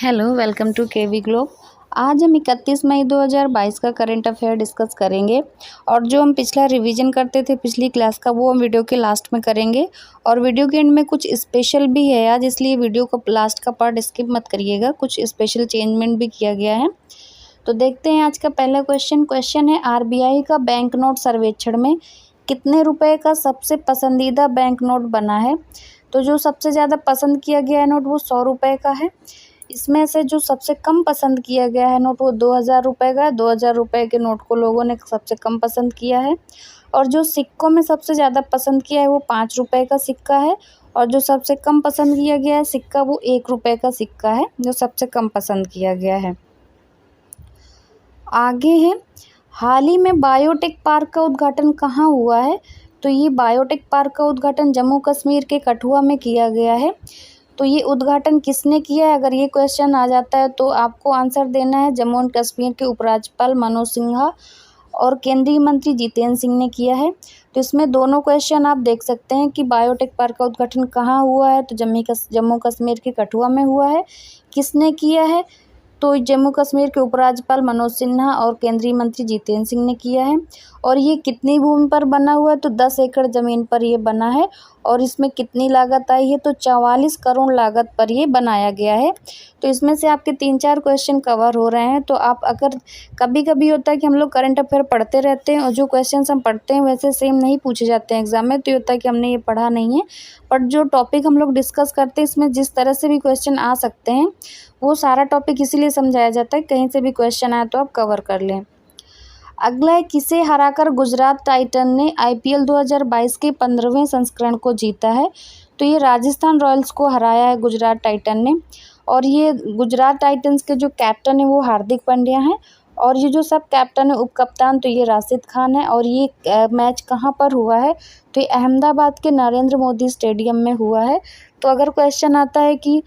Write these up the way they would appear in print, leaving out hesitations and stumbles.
Hello, welcome to KV Globe. आज हम 31 मई 2022 का करंट अफेयर डिस्कस करेंगे और जो हम पिछला रिवीजन करते थे पिछली क्लास का वो हम वीडियो के लास्ट में करेंगे और वीडियो के एंड में कुछ स्पेशल भी है आज, इसलिए वीडियो का लास्ट का पार्ट स्किप मत करिएगा, कुछ स्पेशल चेंजमेंट भी किया गया है। तो देखते हैं आज का पहला क्वेश्चन है आरबीआई का बैंक नोट सर्वेक्षण में कितने रुपए का सबसे पसंदीदा बैंक नोट बना है। तो जो सबसे ज़्यादा पसंद किया गया है नोट वो 100 रुपये का है। इसमें से जो सबसे कम पसंद किया गया है नोट वो 2000 रुपये का है। 2000 रुपये के नोट को लोगों ने सबसे कम पसंद किया है। और जो सिक्कों में सबसे ज़्यादा पसंद किया है वो 5 रुपये का सिक्का है। और जो सबसे कम पसंद किया गया है सिक्का वो 1 रुपये का सिक्का है, जो सबसे कम पसंद किया गया है। आगे है, हाल ही में बायोटेक पार्क का उद्घाटन कहाँ हुआ है। तो ये बायोटेक पार्क का उद्घाटन जम्मू कश्मीर के कठुआ में किया गया है। तो ये उद्घाटन किसने किया है, अगर ये क्वेश्चन आ जाता है तो आपको आंसर देना है जम्मू एंड कश्मीर के उपराज्यपाल मनोज सिन्हा और केंद्रीय मंत्री जितेंद्र सिंह ने किया है। तो इसमें दोनों क्वेश्चन आप देख सकते हैं कि बायोटेक पार्क का उद्घाटन कहाँ हुआ है, तो जम्मू कश्मीर के कठुआ में हुआ है। किसने किया है, तो जम्मू कश्मीर के उपराज्यपाल मनोज सिन्हा और केंद्रीय मंत्री जितेंद्र सिंह ने किया है। और ये कितनी भूमि पर बना हुआ है, तो 10 एकड़ ज़मीन पर ये बना है। और इसमें कितनी लागत आई है, तो 44 करोड़ लागत पर ये बनाया गया है। तो इसमें से आपके 3-4 क्वेश्चन कवर हो रहे हैं। तो आप अगर कभी कभी होता है कि हम लोग करंट अफेयर पढ़ते रहते हैं और जो क्वेश्चन हम पढ़ते हैं वैसे सेम नहीं पूछे जाते हैं एग्जाम में, तो ये होता है कि हमने ये पढ़ा नहीं है। बट जो टॉपिक हम लोग डिस्कस करते हैं इसमें जिस तरह से भी क्वेश्चन आ सकते हैं वो सारा टॉपिक इसीलिए समझाया जाता है, कहीं से भी क्वेश्चन आए तो आप कवर कर लें। अगला है, किसे हराकर गुजरात टाइटन ने आईपीएल 2022 के 15वें संस्करण को जीता है। तो ये राजस्थान रॉयल्स को हराया है गुजरात टाइटन ने। और ये गुजरात टाइटन्स के जो कैप्टन है वो हार्दिक पांड्या हैं और ये जो सब कैप्टन है उप कप्तान तो ये राशिद खान है। और ये मैच कहाँ पर हुआ है, तो ये अहमदाबाद के नरेंद्र मोदी स्टेडियम में हुआ है। तो अगर क्वेश्चन आता है कि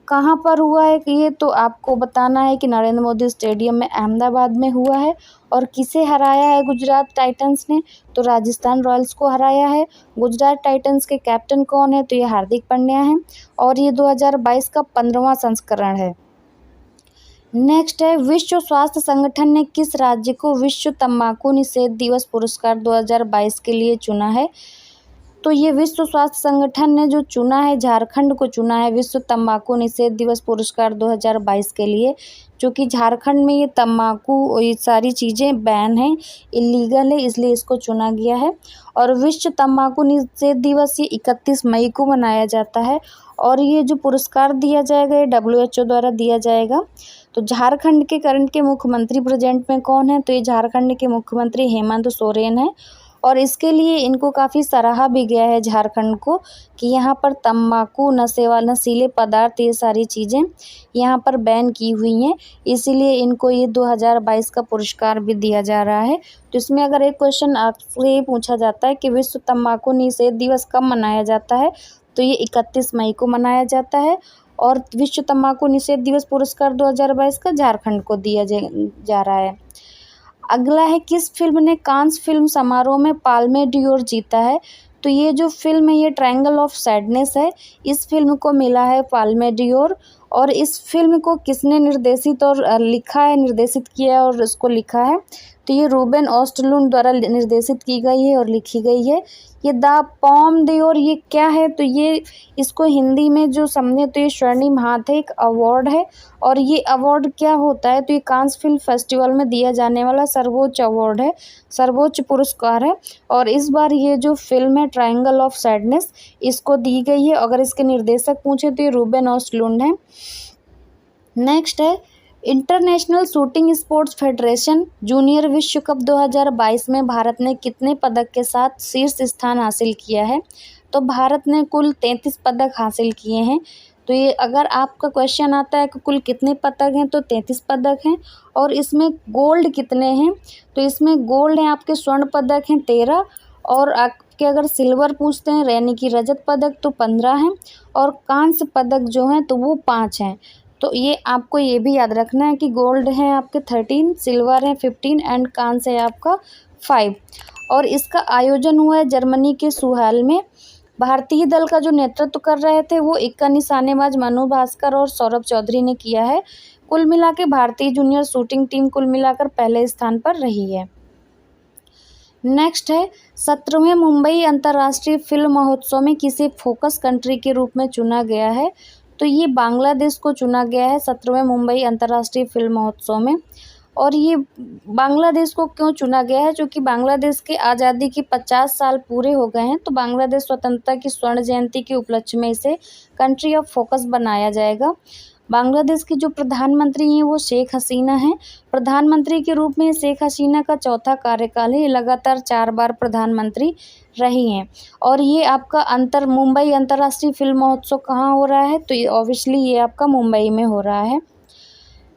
कहाँ पर हुआ है ये, तो आपको बताना है कि नरेंद्र मोदी स्टेडियम में अहमदाबाद में हुआ है। और किसे हराया है गुजरात टाइटंस ने, तो राजस्थान रॉयल्स को हराया है। गुजरात टाइटंस के कैप्टन कौन है, तो ये हार्दिक पांड्या हैं और ये 2022 का 15वां संस्करण है। नेक्स्ट है, विश्व स्वास्थ्य संगठन ने किस राज्य को विश्व तंबाकू निषेध दिवस पुरस्कार 2022 के लिए चुना है। तो ये विश्व स्वास्थ्य संगठन ने जो चुना है झारखंड को चुना है विश्व तंबाकू निषेध दिवस पुरस्कार 2022 के लिए, जो कि झारखंड में ये तंबाकू ये सारी चीज़ें बैन हैं, इलीगल है, इसलिए इसको चुना गया है। और विश्व तंबाकू निषेध दिवस ये 31 मई को मनाया जाता है। और ये जो पुरस्कार दिया जाएगा ये WHO द्वारा दिया जाएगा। तो झारखंड के करंट के मुख्यमंत्री प्रेजेंट में कौन है, तो ये झारखंड के मुख्यमंत्री हेमंत सोरेन है। और इसके लिए इनको काफ़ी सराहा भी गया है झारखंड को कि यहाँ पर तंबाकू नशीले पदार्थ ये सारी चीज़ें यहाँ पर बैन की हुई हैं, इसीलिए इनको ये 2022 का पुरस्कार भी दिया जा रहा है। तो इसमें अगर एक क्वेश्चन आपसे पूछा जाता है कि विश्व तंबाकू निषेध दिवस कब मनाया जाता है, तो ये 31 मई को मनाया जाता है। और विश्व तंबाकू निषेध दिवस पुरस्कार 2022 का झारखंड को दिया जा रहा है। अगला है, किस फिल्म ने कांस फिल्म समारोह में पाल्मे डियोर जीता है। तो ये जो फिल्म है ये ट्रायंगल ऑफ सैडनेस है, इस फिल्म को मिला है पाल्मे डियोर। और इस फिल्म को किसने निर्देशित और लिखा है, निर्देशित किया है और इसको लिखा है, तो ये रूबेन ऑस्टलुंड द्वारा निर्देशित की गई है और लिखी गई है। ये द पॉम डियोर ये क्या है, तो ये इसको हिंदी में जो समझे तो ये स्वर्णिम हाथ है, एक अवार्ड है। और ये अवार्ड क्या होता है, तो ये कांस फिल्म फेस्टिवल में दिया जाने वाला सर्वोच्च अवार्ड है, सर्वोच्च पुरस्कार है। और इस बार ये जो फिल्म है ट्रायंगल ऑफ सैडनेस इसको दी गई है। अगर इसके निर्देशक पूछे तो ये रूबेन ऑस्टलुंड है। नेक्स्ट है, international shooting sports federation junior विश्व कप 2022 में भारत ने कितने पदक के साथ शीर्ष स्थान हासिल किया है। तो भारत ने कुल 33 पदक हासिल किए हैं। तो ये अगर आपका क्वेश्चन आता है कि कुल कितने पदक हैं, तो 33 पदक हैं। और इसमें गोल्ड कितने हैं, तो इसमें गोल्ड हैं आपके स्वर्ण पदक हैं 13। और आपके अगर सिल्वर पूछते हैं यानी कि रजत पदक तो 15 हैं। और कांस्य पदक जो हैं तो वो 5 हैं। तो ये आपको ये भी याद रखना है कि गोल्ड है आपके 13, सिल्वर है 15 एंड कांस्य है आपका 5। और इसका आयोजन हुआ है जर्मनी के सुहाल में। भारतीय दल का जो नेतृत्व कर रहे थे वो इक्का निशानेबाज मनु भास्कर और सौरभ चौधरी ने किया है। कुल मिला के भारतीय जूनियर शूटिंग टीम कुल मिलाकर पहले स्थान पर रही है। नेक्स्ट है 17वें मुंबई अंतर्राष्ट्रीय फिल्म महोत्सव में किसे फोकस कंट्री के रूप में चुना गया है? तो ये बांग्लादेश को चुना गया है 17वें मुंबई अंतर्राष्ट्रीय फिल्म महोत्सव में। और ये बांग्लादेश को क्यों चुना गया है? क्योंकि बांग्लादेश की आज़ादी के 50 साल पूरे हो गए हैं, तो बांग्लादेश स्वतंत्रता की स्वर्ण जयंती के उपलक्ष्य में इसे कंट्री ऑफ फोकस बनाया जाएगा। बांग्लादेश की जो प्रधानमंत्री हैं वो शेख हसीना हैं। प्रधानमंत्री के रूप में शेख हसीना का चौथा कार्यकाल है। ये लगातार 4 बार प्रधानमंत्री रही हैं। और ये आपका मुंबई अंतर्राष्ट्रीय फिल्म महोत्सव कहाँ हो रहा है? तो ये ऑब्वियसली ये आपका मुंबई में हो रहा है।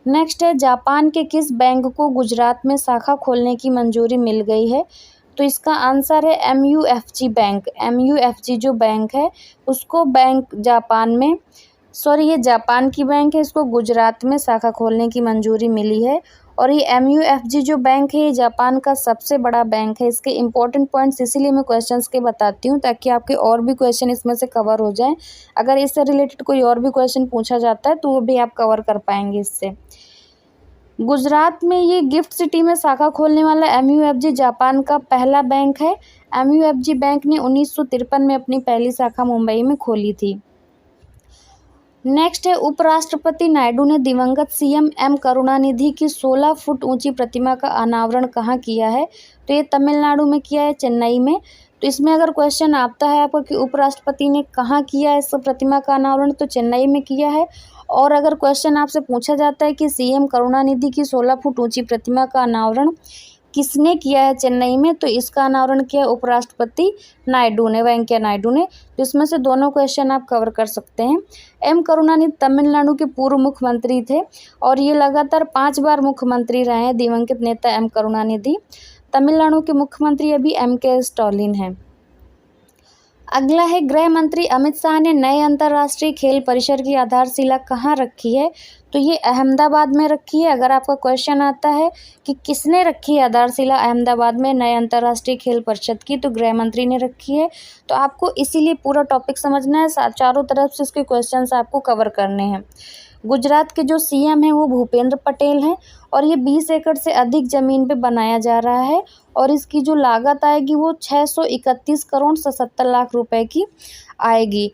नेक्स्ट है जापान के किस बैंक को गुजरात में शाखा खोलने की मंजूरी मिल गई है? तो इसका आंसर है MUFG बैंक। MUFG जो बैंक है उसको ये जापान की बैंक है, इसको गुजरात में शाखा खोलने की मंजूरी मिली है। और ये MUFG जो बैंक है ये जापान का सबसे बड़ा बैंक है। इसके इम्पोर्टेंट पॉइंट्स इसीलिए मैं क्वेश्चंस के बताती हूँ ताकि आपके और भी क्वेश्चन इसमें से कवर हो जाएं। अगर इससे रिलेटेड कोई और भी क्वेश्चन पूछा जाता है तो वो भी आप कवर कर पाएंगे इससे। गुजरात में ये गिफ्ट सिटी में शाखा खोलने वाला MUFG जापान का पहला बैंक है। MUFG बैंक ने 1953 में अपनी पहली शाखा मुंबई में खोली थी। नेक्स्ट है उपराष्ट्रपति नायडू ने दिवंगत CM M करुणानिधि की 16 फुट ऊंची प्रतिमा का अनावरण कहाँ किया है? तो ये तमिलनाडु में किया है, चेन्नई में। तो इसमें अगर क्वेश्चन आता है आपको कि उपराष्ट्रपति ने कहाँ किया है इस प्रतिमा का अनावरण, तो चेन्नई में किया है। और अगर क्वेश्चन आपसे पूछा जाता है कि CM करुणानिधि की 16 फुट ऊंची प्रतिमा का अनावरण किसने किया है चेन्नई में, तो इसका अनावरण किया है उपराष्ट्रपति नायडू ने, वेंकैया नायडू ने। तो इसमें से दोनों क्वेश्चन आप कवर कर सकते हैं। M करुणानिधि तमिलनाडु के पूर्व मुख्यमंत्री थे और ये लगातार 5 बार मुख्यमंत्री रहे हैं। दिवंगत नेता M करुणानिधि। तमिलनाडु के मुख्यमंत्री अभी MK स्टालिन हैं। अगला है गृह मंत्री अमित शाह ने नए अंतर्राष्ट्रीय खेल परिसर की आधारशिला कहाँ रखी है? तो ये अहमदाबाद में रखी है। अगर आपका क्वेश्चन आता है कि किसने रखी है आधारशिला अहमदाबाद में नए अंतर्राष्ट्रीय खेल परिषद की, तो गृह मंत्री ने रखी है। तो आपको इसीलिए पूरा टॉपिक समझना है, चारों तरफ से इसके क्वेश्चंस आपको कवर करने हैं। गुजरात के जो CM हैं वो भूपेंद्र पटेल हैं और ये 20 एकड़ से अधिक ज़मीन पे बनाया जा रहा है और इसकी जो लागत आएगी वो 631 करोड़ 77 लाख रुपए की आएगी।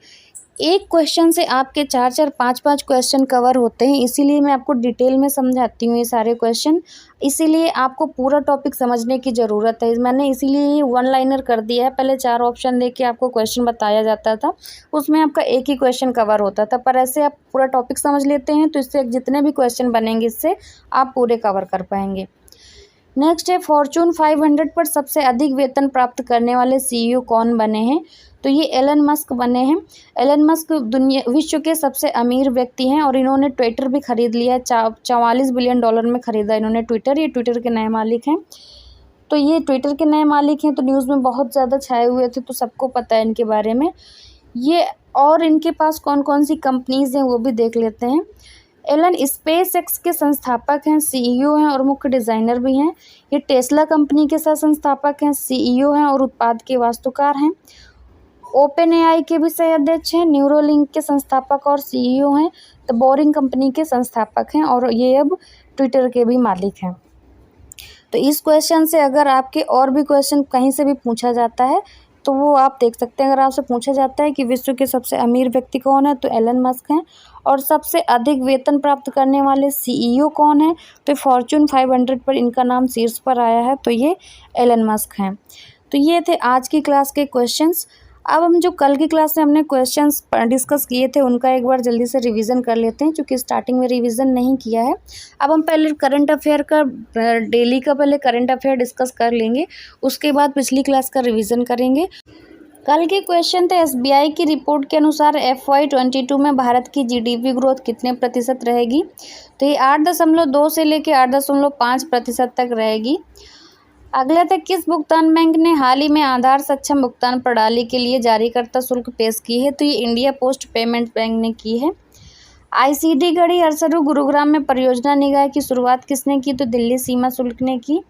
एक क्वेश्चन से आपके 4-4, 5-5 क्वेश्चन कवर होते हैं, इसीलिए मैं आपको डिटेल में समझाती हूँ ये सारे क्वेश्चन। इसीलिए आपको पूरा टॉपिक समझने की ज़रूरत है। मैंने इसीलिए ये 1 लाइनर कर दिया है। पहले 4 ऑप्शन देके आपको क्वेश्चन बताया जाता था, उसमें आपका एक ही क्वेश्चन कवर होता था, पर ऐसे आप पूरा टॉपिक समझ लेते हैं तो इससे जितने भी क्वेश्चन बनेंगे इससे आप पूरे कवर कर पाएंगे। नेक्स्ट है फॉर्चून 500 पर सबसे अधिक वेतन प्राप्त करने वाले CEO कौन बने हैं? तो ये एलन मस्क बने हैं। एलन मस्क विश्व के सबसे अमीर व्यक्ति हैं और इन्होंने ट्विटर भी खरीद लिया है। 44 बिलियन डॉलर में खरीदा इन्होंने ट्विटर। ये ट्विटर के नए मालिक हैं। तो ये ट्विटर के नए मालिक हैं तो न्यूज़ में बहुत ज़्यादा छाए हुए थे, तो सबको पता है इनके बारे में। ये और इनके पास कौन कौन सी कंपनीज़ हैं वो भी देख लेते हैं। एलन SpaceX के संस्थापक हैं, CEO हैं और मुख्य डिज़ाइनर भी हैं। ये टेस्ला कंपनी के साथ संस्थापक हैं, CEO हैं और उत्पाद के वास्तुकार हैं। OpenAI के भी सह अध्यक्ष हैं, न्यूरोलिंक के संस्थापक और CEO हैं, द बोरिंग कंपनी के संस्थापक हैं और ये अब ट्विटर के भी मालिक हैं। तो इस क्वेश्चन से अगर आपके और भी क्वेश्चन कहीं से भी पूछा जाता है तो वो आप देख सकते हैं। अगर आपसे पूछा जाता है कि विश्व के सबसे अमीर व्यक्ति कौन है, तो एलन मस्क हैं। और सबसे अधिक वेतन प्राप्त करने वाले CEO कौन है, तो फॉर्चून 500 पर इनका नाम शीर्ष पर आया है, तो ये एलन मस्क हैं। तो ये थे आज की क्लास के क्वेश्चंस। अब हम जो कल की क्लास में हमने क्वेश्चंस डिस्कस किए थे उनका एक बार जल्दी से रिवीजन कर लेते हैं, क्योंकि स्टार्टिंग में रिवीजन नहीं किया है। अब हम पहले करंट अफेयर का डेली का पहले करंट अफेयर डिस्कस कर लेंगे, उसके बाद पिछली क्लास का रिवीजन करेंगे। कल के क्वेश्चन थे SBI की रिपोर्ट के अनुसार FY 22 में भारत की GDP ग्रोथ कितने प्रतिशत रहेगी? तो ये 8.2 से लेकर 8.5% तक रहेगी। अगला था किस भुगतान बैंक ने हाल ही में आधार सक्षम भुगतान प्रणाली के लिए जारीकर्ता शुल्क पेश की है? तो ये इंडिया पोस्ट पेमेंट बैंक ने की है। ICD गढ़ी हरसरू गुरुग्राम में परियोजना निकाय की शुरुआत किसने की? तो दिल्ली सीमा शुल्क ने की।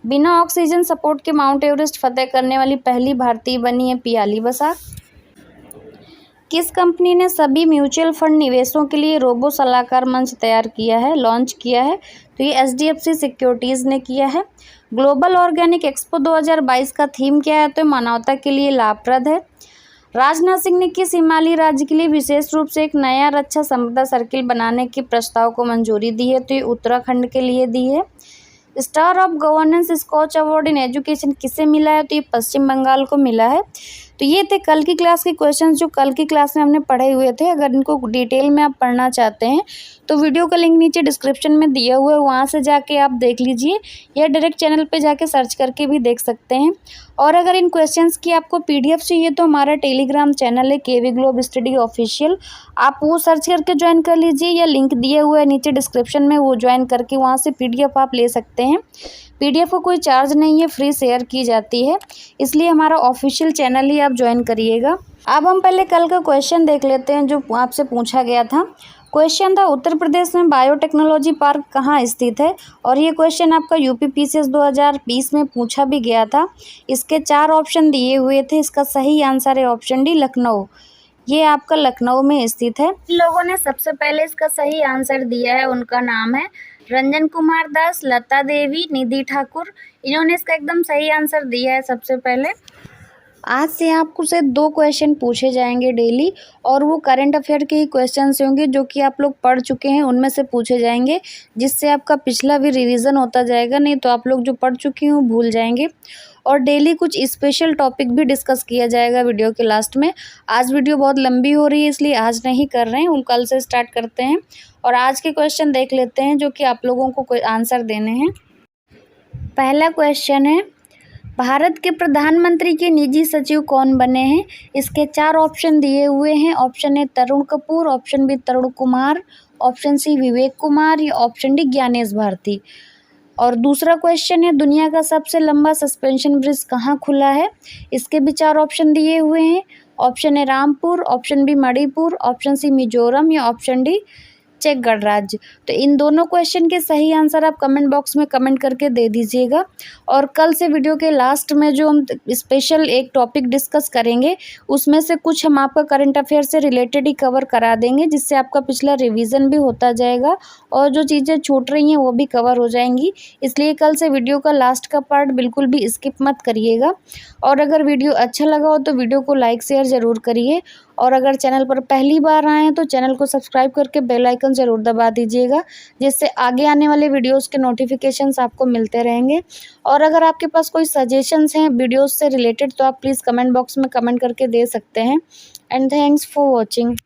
बिना ऑक्सीजन सपोर्ट के माउंट एवरेस्ट फतेह करने वाली पहली भारतीय बनी है पियाली बसाक। किस कंपनी ने सभी म्यूचुअल फंड निवेशों के लिए रोबो सलाहकार मंच तैयार किया है, लॉन्च किया है? तो ये एचडीएफसी सिक्योरिटीज़ ने किया है। ग्लोबल ऑर्गेनिक एक्सपो 2022 का थीम क्या है? तो मानवता के लिए लाभप्रद है। राजनाथ सिंह ने किस हिमालयी राज्य के लिए विशेष रूप से एक नया रक्षा संपदा सर्किल बनाने के प्रस्ताव को मंजूरी दी है? तो ये उत्तराखंड के लिए दी है। Star of governance Skoch award in education किसे मिला है? तो ये पश्चिम बंगाल को मिला है। तो ये थे कल की क्लास के क्वेश्चंस जो कल की क्लास में हमने पढ़े हुए थे। अगर इनको डिटेल में आप पढ़ना चाहते हैं तो वीडियो का लिंक नीचे डिस्क्रिप्शन में दिया हुआ है, वहाँ से जाके आप देख लीजिए या डायरेक्ट चैनल पे जाके सर्च करके भी देख सकते हैं। और अगर इन क्वेश्चंस की आपको पीडीएफ चाहिए तो हमारा टेलीग्राम चैनल है केवी ग्लोब स्टडी ऑफिशियल, आप वो सर्च करके ज्वाइन कर लीजिए या लिंक दिया हुआ है नीचे डिस्क्रिप्शन में, वो ज्वाइन करके वहाँ से पीडीएफ आप ले सकते हैं। पीडीएफ को कोई चार्ज नहीं है, फ्री शेयर की जाती है, इसलिए हमारा ऑफिशियल चैनल ही आप ज्वाइन करिएगा। अब हम पहले कल का क्वेश्चन देख लेते हैं जो आपसे पूछा गया था। क्वेश्चन था उत्तर प्रदेश में बायोटेक्नोलॉजी पार्क कहाँ स्थित है? और ये क्वेश्चन आपका यूपीपीसीएस 2020 में पूछा भी गया था। इसके 4 ऑप्शन दिए हुए थे, इसका सही आंसर है ऑप्शन डी लखनऊ। ये आपका लखनऊ में स्थित है। इन लोगों ने सबसे पहले इसका सही आंसर दिया है, उनका नाम है रंजन कुमार दास, लता देवी, निधि ठाकुर। इन्होंने इसका एकदम सही आंसर दिया है सबसे पहले। आज से आपको से 2 क्वेश्चन पूछे जाएंगे डेली, और वो करंट अफेयर के ही क्वेश्चन होंगे जो कि आप लोग पढ़ चुके हैं उनमें से पूछे जाएंगे, जिससे आपका पिछला भी रिवीजन होता जाएगा, नहीं तो आप लोग जो पढ़ चुके हैं वो भूल जाएंगे। और डेली कुछ स्पेशल टॉपिक भी डिस्कस किया जाएगा वीडियो के लास्ट में। आज वीडियो बहुत लंबी हो रही है इसलिए आज नहीं कर रहे हैं, उन कल से स्टार्ट करते हैं। और आज के क्वेश्चन देख लेते हैं जो कि आप लोगों को आंसर देने हैं। पहला क्वेश्चन है, भारत के प्रधानमंत्री के निजी सचिव कौन बने हैं? इसके 4 ऑप्शन दिए हुए हैं। Option A Tarun Kapoor, option B Tarun Kumar, option C Vivek Kumar या ऑप्शन डी ज्ञानेश भारती। और दूसरा क्वेश्चन है, दुनिया का सबसे लंबा सस्पेंशन ब्रिज कहाँ खुला है? इसके भी 4 ऑप्शन दिए हुए हैं। Option A Rampur, option B Manipur, option C Mizoram या ऑप्शन डी चेक गणराज्य। तो इन दोनों क्वेश्चन के सही आंसर आप कमेंट बॉक्स में कमेंट करके दे दीजिएगा। और कल से वीडियो के लास्ट में जो हम स्पेशल एक टॉपिक डिस्कस करेंगे उसमें से कुछ हम आपका करंट अफेयर से रिलेटेड ही कवर करा देंगे, जिससे आपका पिछला रिवीजन भी होता जाएगा और जो चीज़ें छूट रही हैं वो भी कवर हो जाएंगी। इसलिए कल से वीडियो का लास्ट का पार्ट बिल्कुल भी स्किप मत करिएगा। और अगर वीडियो अच्छा लगा हो तो वीडियो को लाइक शेयर ज़रूर करिए। और अगर चैनल पर पहली बार आए हैं तो चैनल को सब्सक्राइब करके बेल आइकन ज़रूर दबा दीजिएगा, जिससे आगे आने वाले वीडियोस के नोटिफिकेशंस आपको मिलते रहेंगे। और अगर आपके पास कोई सजेशंस हैं वीडियोस से रिलेटेड तो आप प्लीज़ कमेंट बॉक्स में कमेंट करके दे सकते हैं। And thanks for watching.